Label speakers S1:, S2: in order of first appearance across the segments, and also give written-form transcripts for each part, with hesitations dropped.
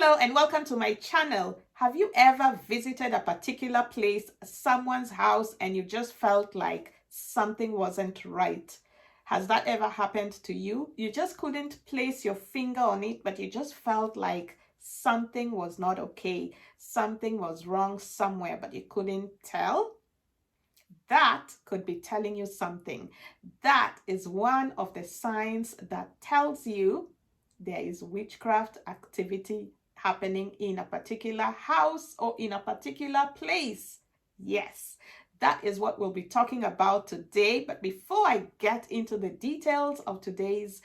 S1: Hello and welcome to my channel. Have you ever visited a particular place, someone's house, and you just felt like something wasn't right? Has that ever happened to you? You just couldn't place your finger on it, but you just felt like something was not okay. Something was wrong somewhere, but you couldn't tell? That could be telling you something. That is one of the signs that tells you there is witchcraft activity happening in a particular house or in a particular place. Yes, that is what we'll be talking about today. But before I get into the details of today's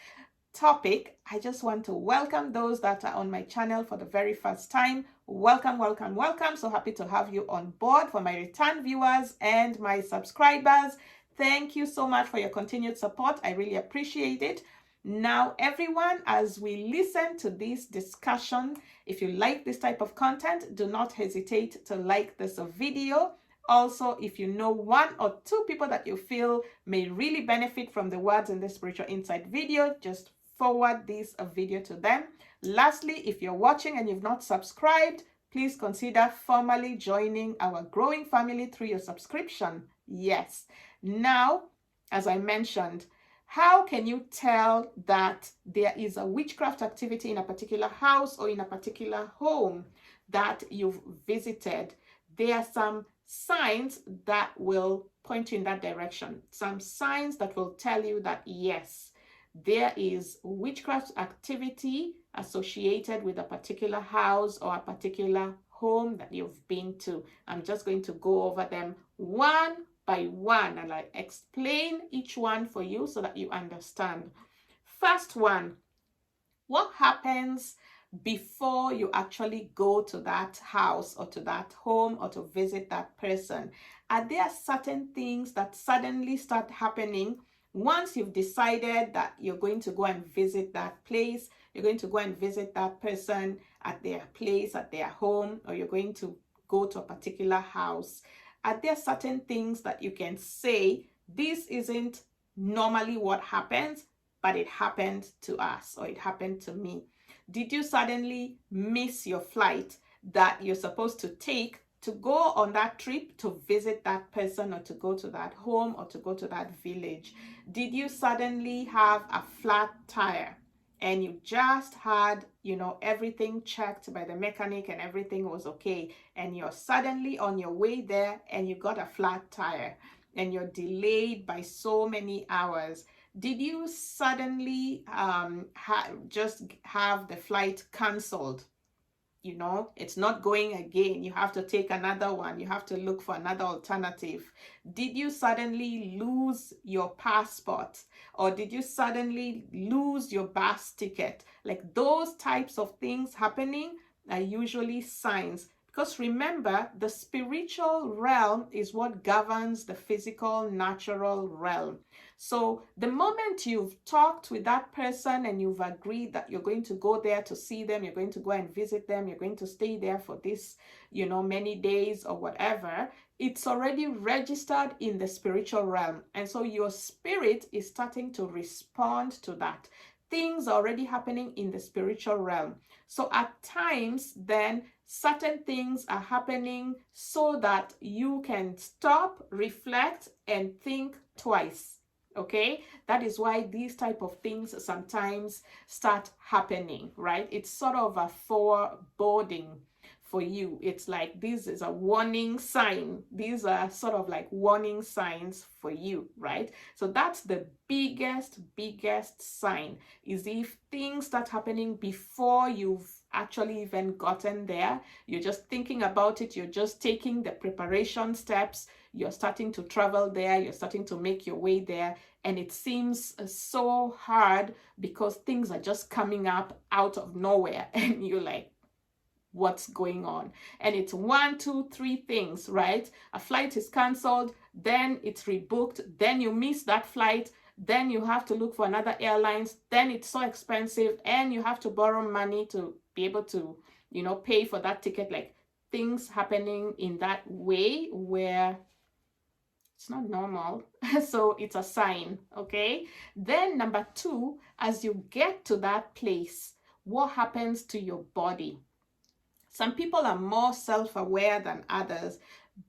S1: topic, I just want to welcome those that are on my channel for the very first time. Welcome, welcome, welcome. So happy to have you on board. For my return viewers and my subscribers, thank you so much for your continued support. I really appreciate it. Now, everyone, as we listen to this discussion, if you like this type of content, do not hesitate to like this video. Also, if you know one or two people that you feel may really benefit from the words in this spiritual insight video, just forward this video to them. Lastly, if you're watching and you've not subscribed, please consider formally joining our growing family through your subscription. Yes. Now, as I mentioned, how can you tell that there is a witchcraft activity in a particular house or in a particular home that you've visited? There are some signs that will point you in that direction. Some signs that will tell you that, yes, there is witchcraft activity associated with a particular house or a particular home that you've been to. I'm just going to go over them one by one and I explain each one for you so that you understand. First one, what happens before you actually go to that house or to that home or to visit that person? Are there certain things that suddenly start happening once you've decided that you're going to go and visit that place, you're going to go and visit that person at their place, at their home, or you're going to go to a particular house? Are there certain things that you can say, this isn't normally what happens, but it happened to us or it happened to me? Did you suddenly miss your flight that you're supposed to take to go on that trip to visit that person or to go to that home or to go to that village? Did you suddenly have a flat tire and you just had, everything checked by the mechanic and everything was okay, and you're suddenly on your way there and you got a flat tire and you're delayed by so many hours? Did you suddenly just have the flight canceled? It's not going again. You have to take another one. You have to look for another alternative. Did you suddenly lose your passport? Or did you suddenly lose your bus ticket? Like those types of things happening are usually signs. Because remember, the spiritual realm is what governs the physical, natural realm. So the moment you've talked with that person and you've agreed that you're going to go there to see them, you're going to go and visit them, you're going to stay there for this, many days or whatever, it's already registered in the spiritual realm. And so your spirit is starting to respond to that. Things are already happening in the spiritual realm. So at times, then, certain things are happening so that you can stop, reflect, and think twice. Okay, that is why these type of things sometimes start happening, right? It's sort of a foreboding for you. It's like this is a warning sign. These are sort of like warning signs for you, right? So that's the biggest sign, is if things start happening before you've actually even gotten there. You're just thinking about it. You're just taking the preparation steps. You're starting to travel there. You're starting to make your way there. And it seems so hard because things are just coming up out of nowhere. And you're like, what's going on? And it's 1, 2, 3 things, right? A flight is canceled, then it's rebooked, then you miss that flight, then you have to look for another airlines, then it's so expensive, and you have to borrow money to be able to, pay for that ticket. Like things happening in that way where it's not normal. So it's a sign, okay? Then number 2, as you get to that place, what happens to your body? Some people are more self-aware than others,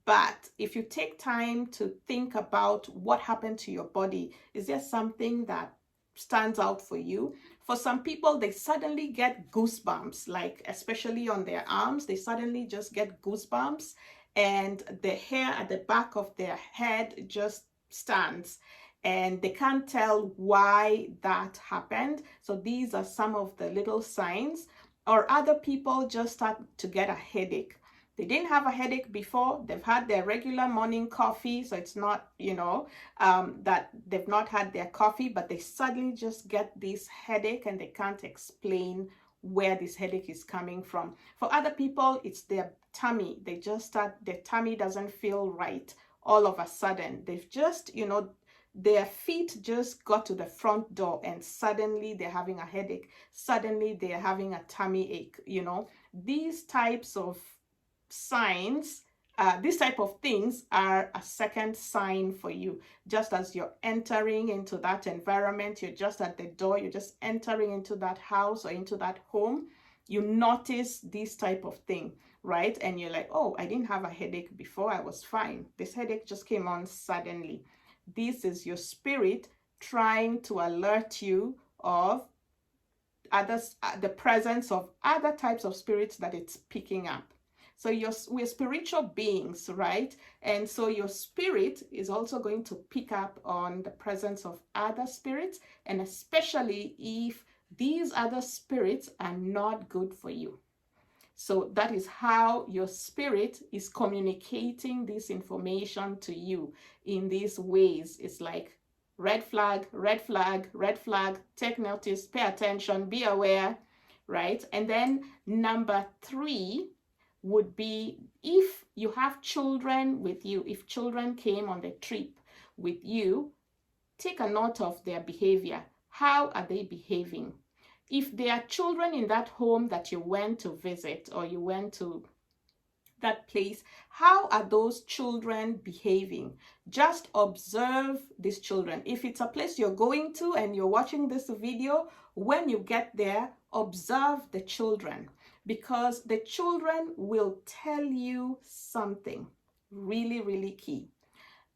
S1: but if you take time to think about what happened to your body, is there something that stands out for you? For some people, they suddenly get goosebumps, like especially on their arms, they suddenly just get goosebumps, and the hair at the back of their head just stands, and they can't tell why that happened. So these are some of the little signs. Or other people just start to get a headache. They didn't have a headache before. They've had their regular morning coffee, so it's not, that they've not had their coffee, but they suddenly just get this headache and they can't explain where this headache is coming from. For other people, it's their tummy. They just start, their tummy doesn't feel right all of a sudden. They've just, their feet just got to the front door and suddenly they're having a headache. Suddenly they're having a tummy ache. These types of signs, these type of things are a second sign for you. Just as you're entering into that environment, you're just at the door, you're just entering into that house or into that home, you notice this type of thing, right? And you're like, oh, I didn't have a headache before, I was fine. This headache just came on suddenly. This is your spirit trying to alert you of others, the presence of other types of spirits that it's picking up. So we're spiritual beings, right? And so your spirit is also going to pick up on the presence of other spirits, and especially if these other spirits are not good for you. So that is how your spirit is communicating this information to you in these ways. It's like red flag, red flag, red flag, take notice, pay attention, be aware, right? And then number 3 would be if you have children with you, if children came on the trip with you, take a note of their behavior. How are they behaving? If there are children in that home that you went to visit or you went to that place, how are those children behaving? Just observe these children. If it's a place you're going to and you're watching this video, when you get there, observe the children, because the children will tell you something really, really key.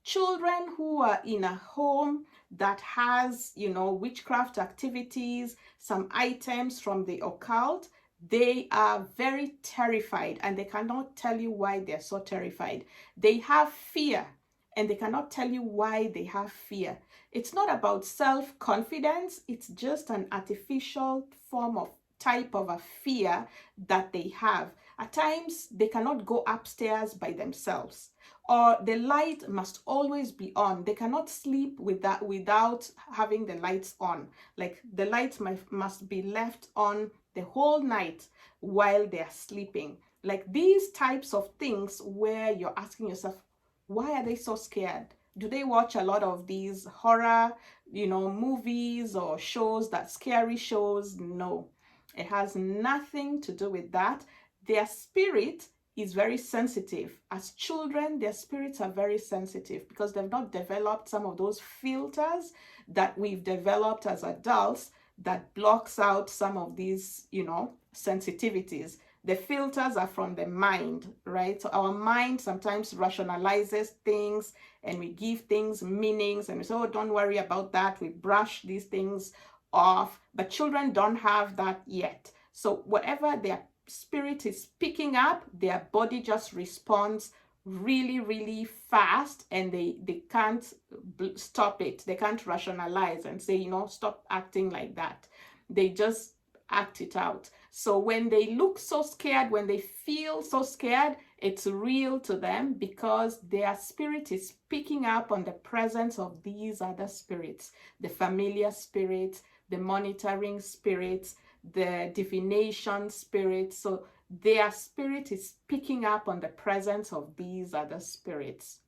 S1: Children who are in a home that has, witchcraft activities, some items from the occult, they are very terrified and they cannot tell you why they're so terrified. They have fear and they cannot tell you why they have fear. It's not about self-confidence. It's just an artificial type of a fear that they have. At times, they cannot go upstairs by themselves, or the light must always be on. They cannot sleep without having the lights on. Like the lights must be left on the whole night while they're sleeping. Like these types of things where you're asking yourself, why are they so scared? Do they watch a lot of these horror, movies or shows, that scary shows? No, it has nothing to do with that. Their spirit is very sensitive. As children, their spirits are very sensitive because they've not developed some of those filters that we've developed as adults that blocks out some of these, sensitivities. The filters are from the mind, right? So our mind sometimes rationalizes things and we give things meanings and we say, oh, don't worry about that. We brush these things off, but children don't have that yet. So whatever their spirit is picking up, their body just responds really, really fast, and they can't stop it. They can't rationalize and say, stop acting like that. They just act it out. So when they look so scared, when they feel so scared, it's real to them because their spirit is picking up on the presence of these other spirits, the familiar spirits, the monitoring spirits, the divination spirit. So their spirit is picking up on the presence of these other spirits.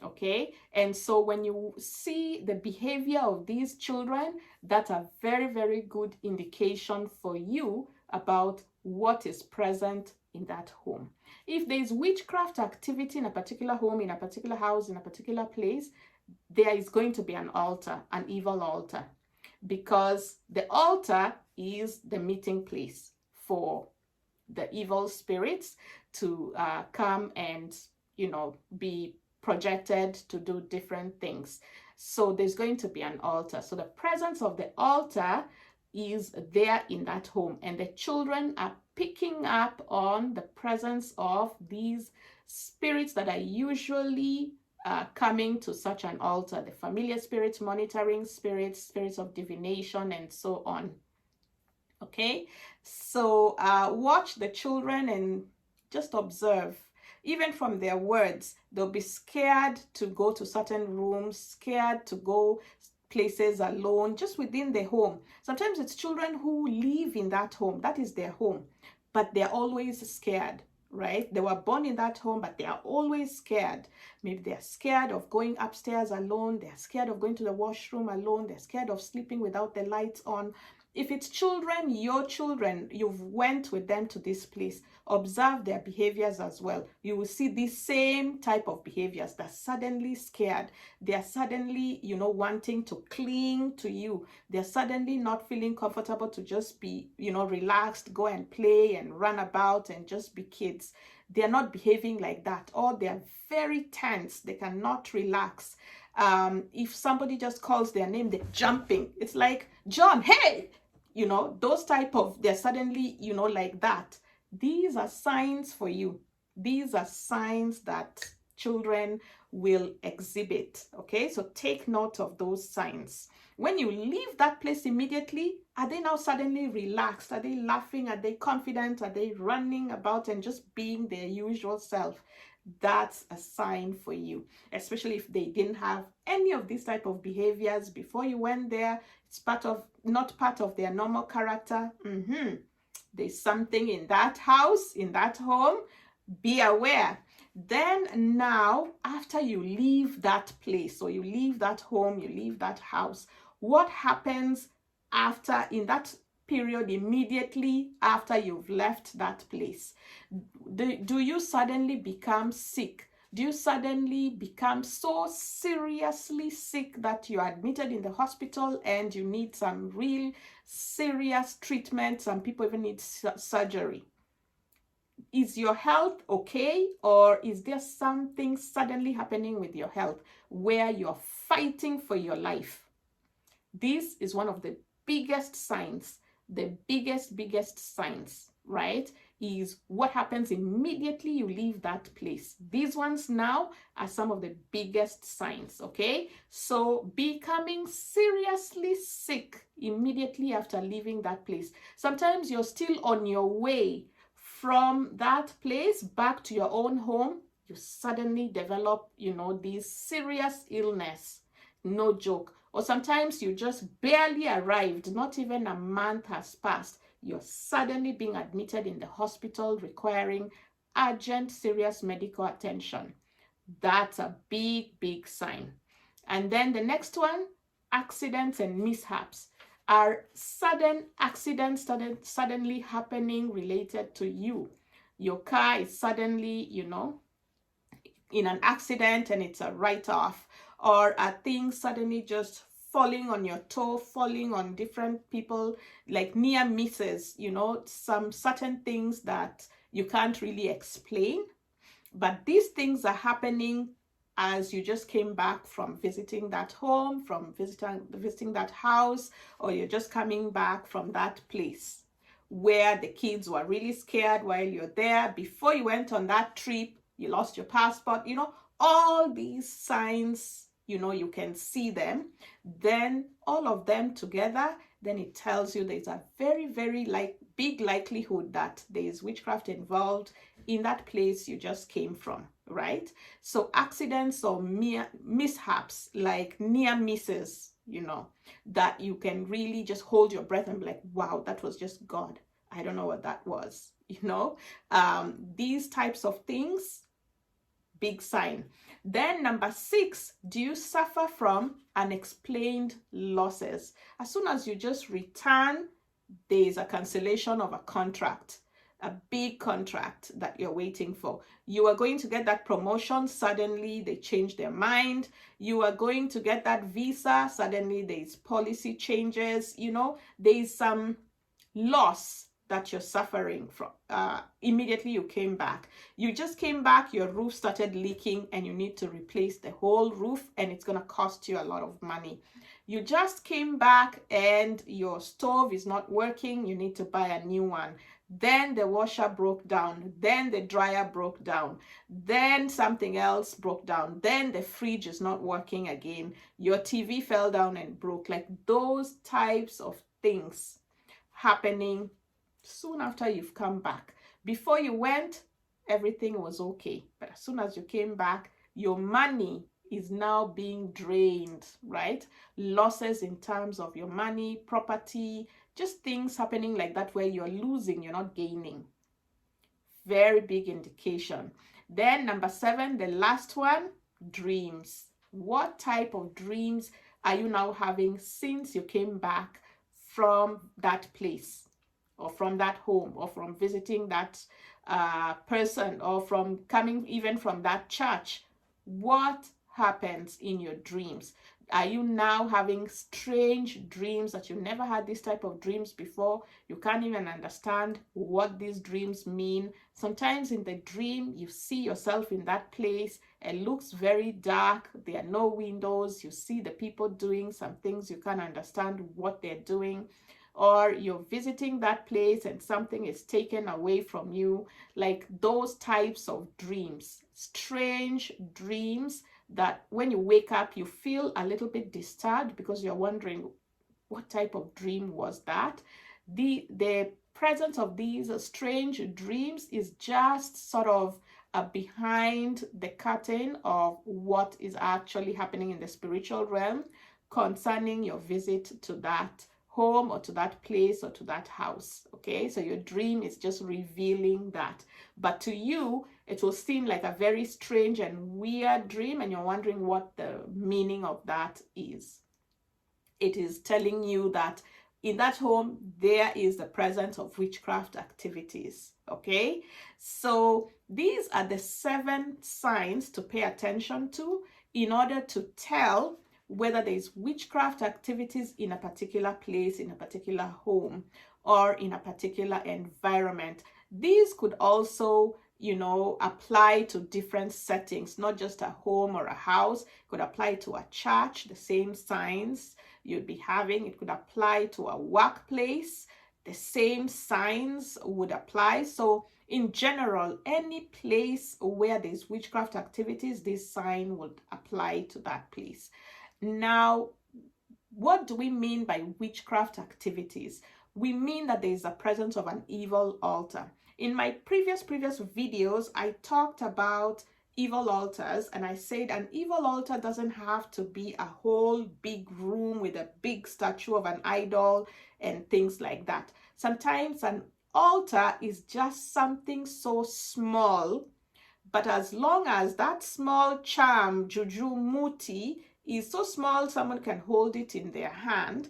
S1: Okay, and so when you see the behavior of these children, that's a very, very good indication for you about what is present in that home. If there's witchcraft activity in a particular home, in a particular house, in a particular place, there is going to be an altar, an evil altar, because the altar is the meeting place for the evil spirits to come and, be projected to do different things. So there's going to be an altar. So the presence of the altar is there in that home, and the children are picking up on the presence of these spirits that are usually coming to such an altar, the familiar spirits, monitoring spirits, spirits of divination, and so on. Okay, so watch the children and just observe. Even from their words, they'll be scared to go to certain rooms, scared to go places alone, just within the home. Sometimes it's children who live in that home, that is their home, but they're always scared, right? They were born in that home, but they are always scared. Maybe they're scared of going upstairs alone, they're scared of going to the washroom alone, they're scared of sleeping without the lights on. If it's children, your children, you've went with them to this place, observe their behaviors as well. You will see the same type of behaviors. They're suddenly scared. They're suddenly, wanting to cling to you. They're suddenly not feeling comfortable to just be, relaxed, go and play and run about and just be kids. They're not behaving like that, or they're very tense. They cannot relax. If somebody just calls their name, they're jumping. It's like, John, hey! Those type of, they're suddenly, like that. These are signs for you. These are signs that children will exhibit. Okay, so take note of those signs. When you leave that place immediately, are they now suddenly relaxed? Are they laughing? Are they confident? Are they running about and just being their usual self? That's a sign for you, especially if they didn't have any of these type of behaviors before you went there. It's not part of their normal character. There's something in that house, in that home. Be aware. Then now, after you leave that place, or you leave that home, you leave that house, what happens after, in that period immediately after you've left that place? Do you suddenly become sick? Do you suddenly become so seriously sick that you're admitted in the hospital and you need some real serious treatment? Some people even need surgery. Is your health okay, or is there something suddenly happening with your health where you're fighting for your life? This is one of the biggest signs, the biggest signs, right? Is what happens immediately you leave that place. These ones now are some of the biggest signs, okay? So becoming seriously sick immediately after leaving that place. Sometimes you're still on your way from that place back to your own home. You suddenly develop, this serious illness. No joke. Or sometimes you just barely arrived, not even a month has passed. You're suddenly being admitted in the hospital requiring urgent, serious medical attention. That's a big sign. And then the next one, accidents and mishaps. Are sudden accidents suddenly happening related to you? Your car is suddenly, in an accident and it's a write-off, or are things suddenly just falling on your toe, falling on different people, like near misses, some certain things that you can't really explain, but these things are happening as you just came back from visiting that home, from visiting that house, or you're just coming back from that place where the kids were really scared while you're there. Before you went on that trip, you lost your passport, all these signs, you can see them. Then all of them together, then it tells you there's a very big likelihood that there is witchcraft involved in that place you just came from, right? So accidents or mishaps, like near misses, that you can really just hold your breath and be like, wow, that was just God. I don't know what that was, these types of things, big sign. Then number 6, do you suffer from unexplained losses? As soon as you just return, there is a cancellation of a contract, a big contract that you're waiting for. You are going to get that promotion, suddenly they change their mind. You are going to get that visa, suddenly there's policy changes, there's some loss that you're suffering from, immediately you came back. You just came back, your roof started leaking, and you need to replace the whole roof, and it's going to cost you a lot of money. You just came back and your stove is not working, you need to buy a new one. Then the washer broke down, then the dryer broke down, then something else broke down, then the fridge is not working again, your TV fell down and broke. Like those types of things happening soon after you've come back. Before you went, everything was okay. But as soon as you came back, your money is now being drained, right? Losses in terms of your money, property, just things happening like that where you're losing, you're not gaining. Very big indication. Then number 7, the last one, dreams. What type of dreams are you now having since you came back from that place, or from that home, or from visiting that person, or from coming even from that church? What happens in your dreams? Are you now having strange dreams that you never had this type of dreams before? You can't even understand what these dreams mean. Sometimes in the dream, you see yourself in that place. It looks very dark. There are no windows. You see the people doing some things. You can't understand what they're doing. Or you're visiting that place and something is taken away from you. Like those types of dreams, strange dreams that when you wake up, you feel a little bit disturbed because you're wondering, what type of dream was that? The presence of these strange dreams is just sort of behind the curtain of what is actually happening in the spiritual realm concerning your visit to that home or to that place or to that house. Okay, so your dream is just revealing that. But to you, it will seem like a very strange and weird dream, and you're wondering what the meaning of that is. It is telling you that in that home, there is the presence of witchcraft activities. Okay, so these are the 7 signs to pay attention to in order to tell whether there is witchcraft activities in a particular place, in a particular home, or in a particular environment. These could also, apply to different settings, not just a home or a house. It could apply to a church, the same signs you'd be having. It could apply to a workplace, the same signs would apply. So in general, any place where there's witchcraft activities, this sign would apply to that place. Now, what do we mean by witchcraft activities? We mean that there is a presence of an evil altar. In my previous videos, I talked about evil altars, and I said an evil altar doesn't have to be a whole big room with a big statue of an idol and things like that. Sometimes an altar is just something so small, but as long as that small charm, juju, muti, is so small someone can hold it in their hand,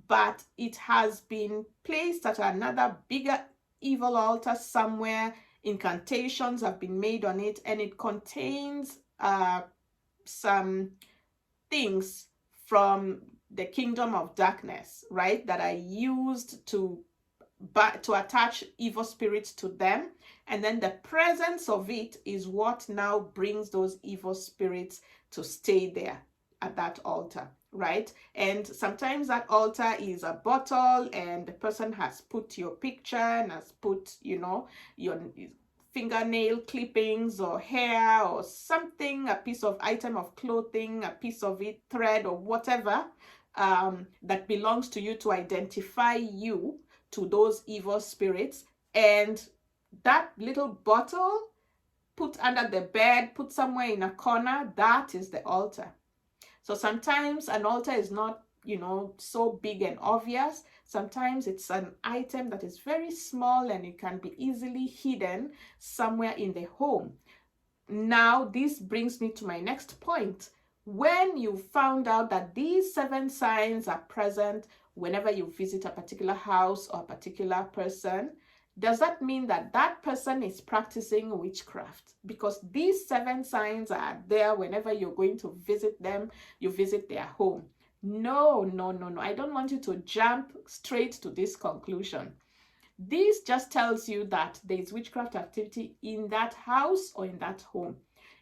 S1: but it has been placed at another bigger evil altar somewhere, incantations have been made on it, and it contains some things from the kingdom of darkness, right, that are used to attach evil spirits to them. And then the presence of it is what now brings those evil spirits to stay there at that altar, right? And sometimes that altar is a bottle and the person has put your picture and has put, your fingernail clippings or hair or something, a piece of item of clothing, a piece of it, thread or whatever, that belongs to you to identify you to those evil spirits. And that little bottle put under the bed, put somewhere in a corner, that is the altar. So sometimes an altar is not, so big and obvious. Sometimes it's an item that is very small and it can be easily hidden somewhere in the home. Now, this brings me to my next point. When you found out that these 7 signs are present whenever you visit a particular house or a particular person, does that mean that that person is practicing witchcraft? Because these 7 signs are there whenever you're going to visit them, you visit their home. No. I don't want you to jump straight to this conclusion. This just tells you that there is witchcraft activity in that house or in that home.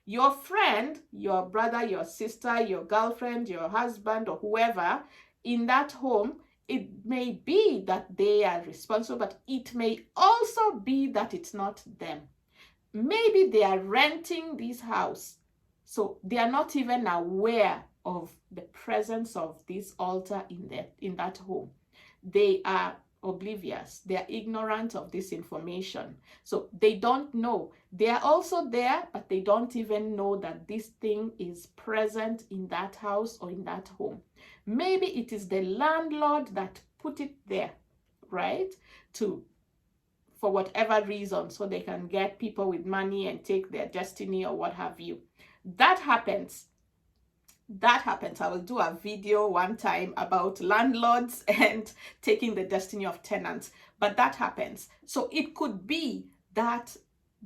S1: Your friend, your brother, your sister, your girlfriend, your husband, or whoever in that home, it may be that they are responsible, but it may also be that it's not them. Maybe they are renting this house, so they are not even aware of the presence of this altar in that home. They are oblivious. They are ignorant of this information. So they don't know. They are also there, but they don't even know that this thing is present in that house or in that home. Maybe it is the landlord that put it there, right? For whatever reason, so they can get people with money and take their destiny or what have you. That happens. I will do a video one time about landlords and taking the destiny of tenants, but that happens. So it could be that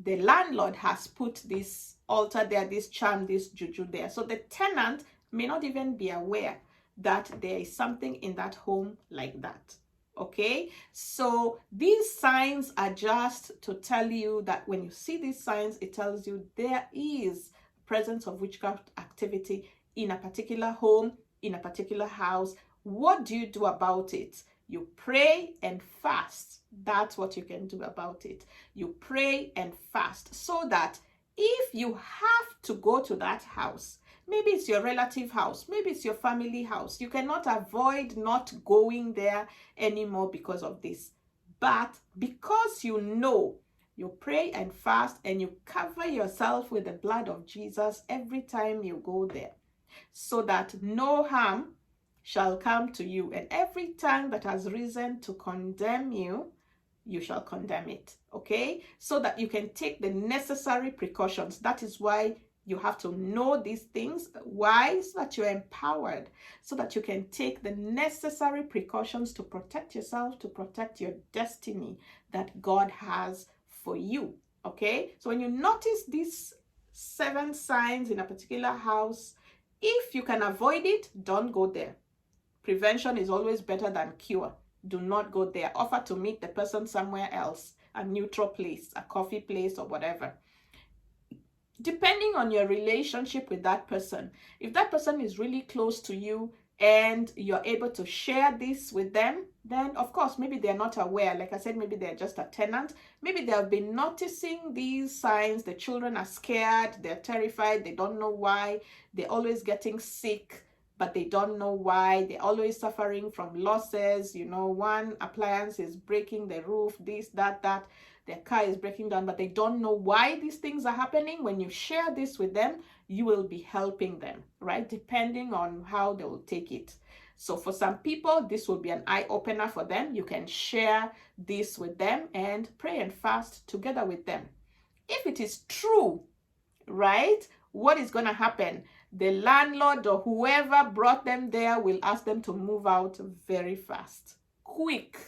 S1: the landlord has put this altar there, this charm, this juju there. So the tenant may not even be aware that there is something in that home like that. Okay, so these signs are just to tell you that when you see these signs, it tells you there is presence of witchcraft activity in a particular home, in a particular house. What do you do about it? You pray and fast. That's what you can do about it. You pray and fast so that if you have to go to that house, maybe it's your relative house, maybe it's your family house, you cannot avoid not going there anymore because of this. But because you know, you pray and fast and you cover yourself with the blood of Jesus every time you go there, so that no harm shall come to you. And every tongue that has risen to condemn you, you shall condemn it. Okay? So that you can take the necessary precautions. That is why you have to know these things. Why? So that you're empowered, so that you can take the necessary precautions to protect yourself, to protect your destiny that God has for you. Okay? So when you notice these 7 signs in a particular house, if you can avoid it, don't go there. Prevention is always better than cure. Do not go there. Offer to meet the person somewhere else, a neutral place, a coffee place or whatever. Depending on your relationship with that person, if that person is really close to you and you're able to share this with them, then of course, maybe they're not aware. Like I said, maybe they're just a tenant. Maybe they have been noticing these signs. The children are scared. They're terrified. They don't know why. They're always getting sick, but they don't know why. They're always suffering from losses. You know, one appliance is breaking, the roof, this, that. Their car is breaking down, but they don't know why these things are happening. When you share this with them, you will be helping them, right? Depending on how they will take it. So for some people, this will be an eye-opener for them. You can share this with them and pray and fast together with them. If it is true, right, what is going to happen? The landlord or whoever brought them there will ask them to move out very fast, quick.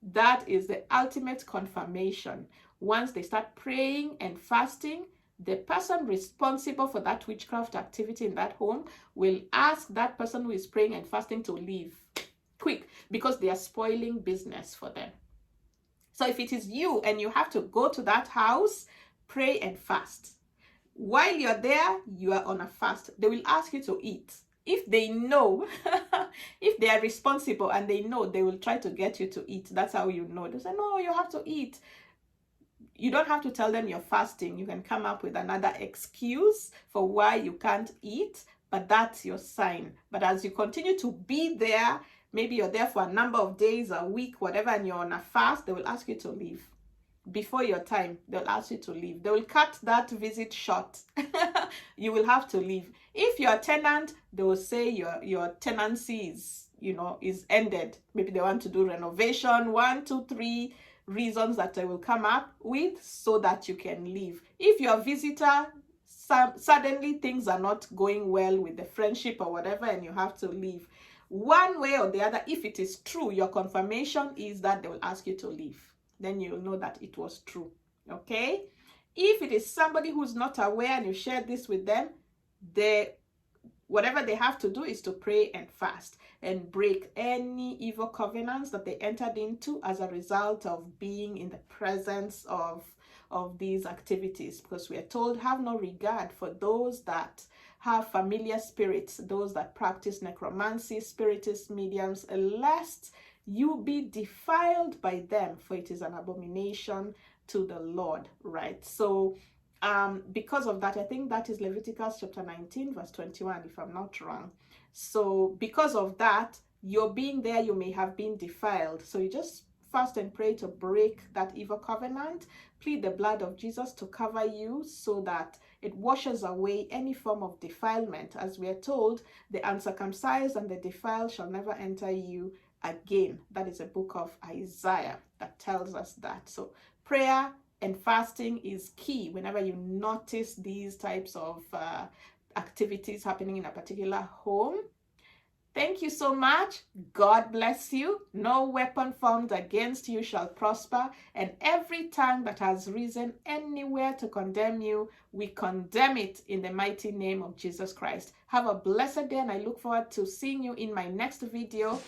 S1: That is the ultimate confirmation. Once they start praying and fasting, the person responsible for that witchcraft activity in that home will ask that person who is praying and fasting to leave quick, because they are spoiling business for them. So if it is you and you have to go to that house, pray and fast. While you're there, you are on a fast. They will ask you to eat. If they know, if they are responsible and they know, they will try to get you to eat. That's how you know. They say, no, you have to eat. You don't have to tell them you're fasting. You can come up with another excuse for why you can't eat, but that's your sign. But as you continue to be there, maybe you're there for a number of days, a week, whatever, and you're on a fast, they will ask you to leave. Before your time, they'll ask you to leave. They will cut that visit short. You will have to leave. If you're a tenant, they will say your tenancy is ended. Maybe they want to do renovation, 1, 2, 3 reasons that they will come up with so that you can leave. If you're a visitor, suddenly things are not going well with the friendship or whatever, and you have to leave. One way or the other, if it is true, your confirmation is that they will ask you to leave. Then you'll know that it was true. Okay? If it is somebody who's not aware and you share this with them, the whatever they have to do is to pray and fast and break any evil covenants that they entered into as a result of being in the presence of these activities, because we are told, have no regard for those that have familiar spirits, those that practice necromancy, spiritist, mediums, lest you be defiled by them, for it is an abomination to the Lord, right? So because of that, I think that is Leviticus chapter 19 verse 21, if I'm not wrong. So because of that, your being there, you may have been defiled, so you just fast and pray to break that evil covenant. Plead the blood of Jesus to cover you so that it washes away any form of defilement. As we are told, the uncircumcised and the defiled shall never enter you again. That is a book of Isaiah that tells us that. So prayer and fasting is key whenever you notice these types of activities happening in a particular home. Thank you so much. God bless you. No weapon formed against you shall prosper, and every tongue that has risen anywhere to condemn you, we condemn it in the mighty name of Jesus Christ. Have a blessed day, and I look forward to seeing you in my next video.